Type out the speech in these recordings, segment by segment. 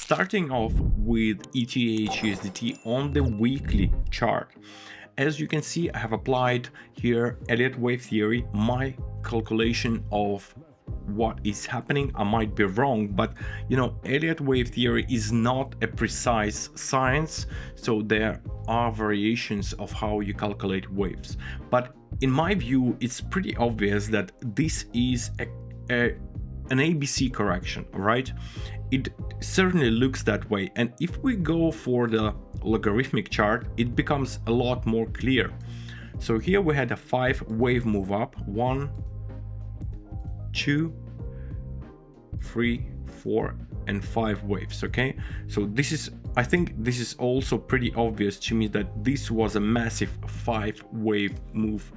Starting off with ETHUSDT on the weekly chart. As you can see, I have applied here Elliott wave theory, my calculation of what is happening. I might be wrong, but Elliott wave theory is not a precise science, so there are variations of how you calculate waves. But in my view, it's pretty obvious that this is an ABC correction, right? It certainly looks that way, and if we go for the logarithmic chart, it becomes a lot more clear. So here we had a 5-wave move up, 1, 2, 3, 4 and 5 waves. Okay, so I think this is also pretty obvious to me that this was a massive 5-wave move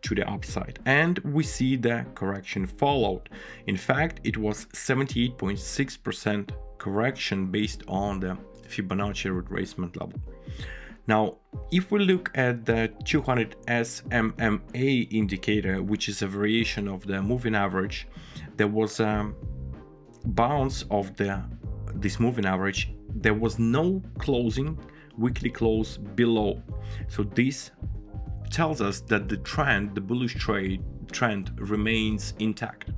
to the upside, and we see the correction followed. In fact, it was 78.6% correction based on the Fibonacci retracement level. Now, if we look at the 200 SMA indicator, which is a variation of the moving average, there was a bounce of this moving average. There was no weekly close below. So this tells us that the bullish trend remains intact.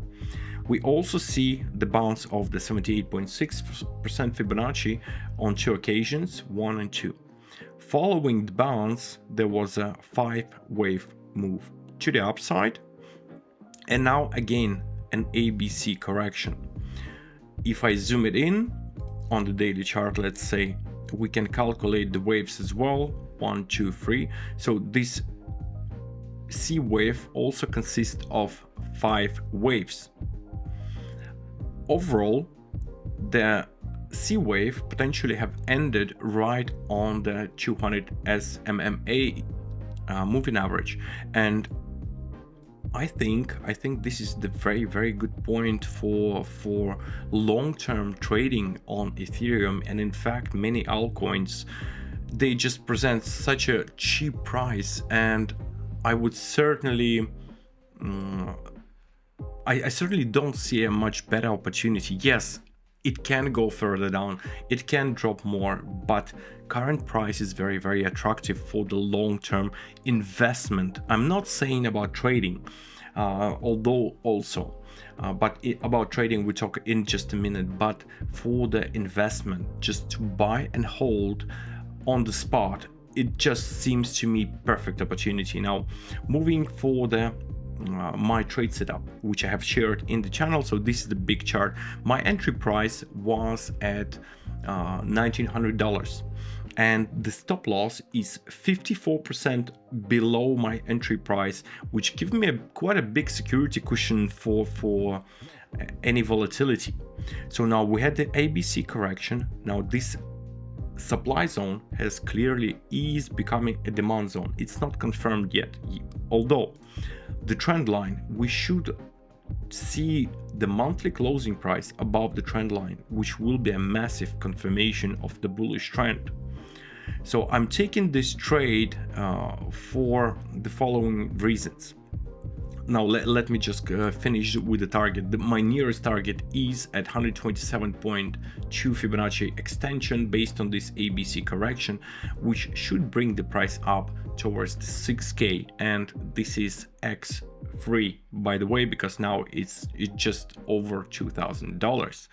We also see the bounce of the 78.6% Fibonacci on 2 occasions, 1 and 2. Following the bounce, there was a 5-wave move to the upside, and now again an ABC correction. If I zoom it in on the daily chart, let's say, we can calculate the waves as well, 1, 2, 3. So this C wave also consists of 5 waves. Overall, the C wave potentially have ended right on the 200 SMA moving average, and I think this is the very good point for long-term trading on Ethereum, and in fact many altcoins. They just present such a cheap price, and I would certainly I certainly don't see a much better opportunity. Yes, it can go further down, it can drop more, but current price is very attractive for the long-term investment. I'm not saying about trading, although also, about trading we talk in just a minute, but for the investment, just to buy and hold on the spot, it just seems to me perfect opportunity. Now, moving for the my trade setup, which I have shared in the channel. So this is the big chart. My entry price was at $1,900, and the stop loss is 54% below my entry price, which gives me quite a big security cushion for any volatility. So now we had the ABC correction. Now this supply zone has clearly is becoming a demand zone. It's not confirmed yet, although the trend line, we should see the monthly closing price above the trend line, which will be a massive confirmation of the bullish trend. So I'm taking this trade for the following reasons. Now let me just finish with the target. My nearest target is at 127.2 Fibonacci extension based on this ABC correction, which should bring the price up towards the 6K, and this is X3, by the way, because now it's just over $2,000.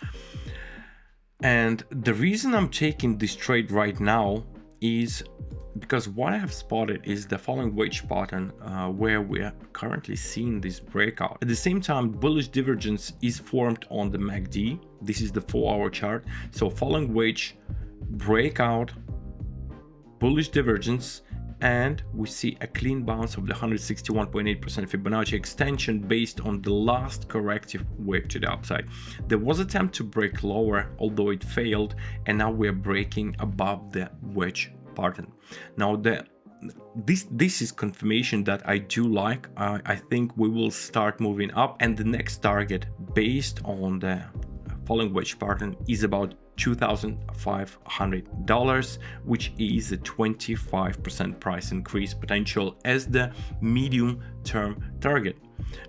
And the reason I'm taking this trade right now is because what I have spotted is the following wedge pattern, where we are currently seeing this breakout. At the same time, bullish divergence is formed on the MACD. This is the 4-hour chart. So following wedge, breakout, bullish divergence, and we see a clean bounce of the 161.8% Fibonacci extension based on the last corrective wave to the upside. There was an attempt to break lower, although it failed, and now we are breaking above the wedge pattern. Now this is confirmation that I do like. I think we will start moving up, and the next target based on the following wedge pattern is about $2,500, which is a 25% price increase potential as the medium term target.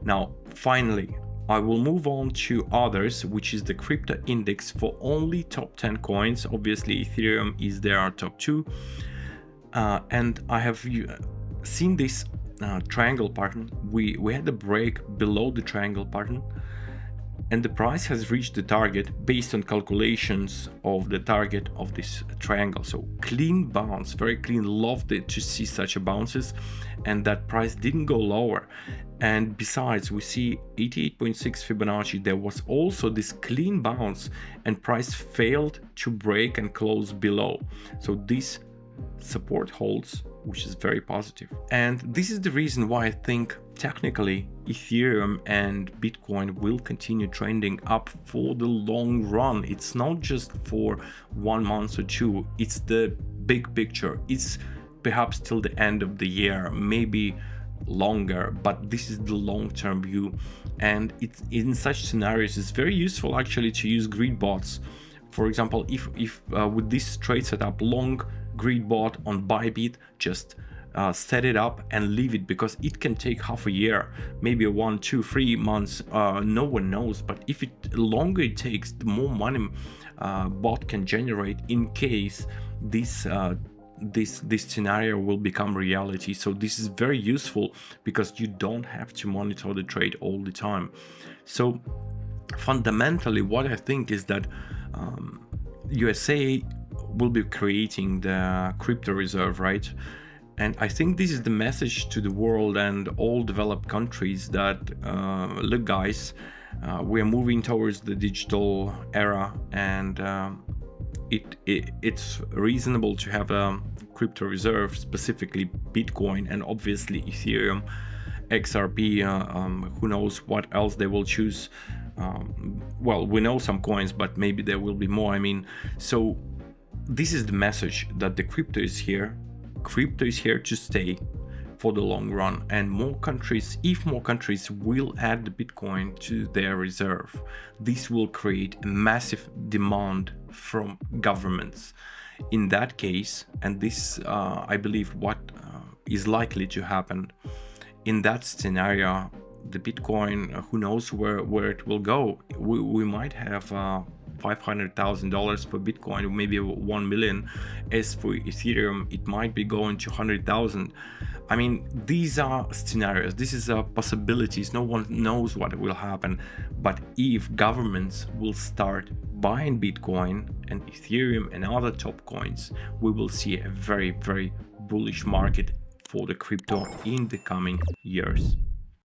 Now finally, I will move on to others, which is the crypto index for only top 10 coins. Obviously, Ethereum is there, top 2. And I have seen this triangle pattern. We had a break below the triangle pattern, and the price has reached the target based on calculations of the target of this triangle. So clean bounce, very clean. Loved it to see such a bounces, and that price didn't go lower. And besides, we see 88.6 Fibonacci. There was also this clean bounce, and price failed to break and close below. So this support holds, which is very positive. And this is the reason why I think technically Ethereum and Bitcoin will continue trending up for the long run. It's not just for 1 month or 2, it's the big picture. It's perhaps till the end of the year, maybe longer, but this is the long-term view. And it's in such scenarios, it's very useful actually to use greed bots. For example, if with this trade setup, long greed bot on Bybit, just set it up and leave it, because it can take half a year, maybe 1, 2, 3 months, no one knows. But if it longer it takes, the more money bot can generate in case this scenario will become reality. So this is very useful because you don't have to monitor the trade all the time. So fundamentally, what I think is that USA will be creating the crypto reserve, right? And I think this is the message to the world and all developed countries that look guys, we are moving towards the digital era, and it's reasonable to have a crypto reserve, specifically Bitcoin and obviously Ethereum, XRP, who knows what else they will choose. Well, we know some coins, but maybe there will be more. I mean, so this is the message, that the crypto is here. Crypto is here to stay for the long run, and more countries, if more countries will add the Bitcoin to their reserve, this will create a massive demand from governments. In that case, and this I believe what is likely to happen, in that scenario, the Bitcoin, who knows where it will go. We might have $500,000 for Bitcoin, maybe 1 million. As for Ethereum, it might be going to 100,000. I mean, these are scenarios, this is possibilities. No one knows what will happen. But if governments will start buying Bitcoin and Ethereum and other top coins, we will see a very, very bullish market for the crypto in the coming years.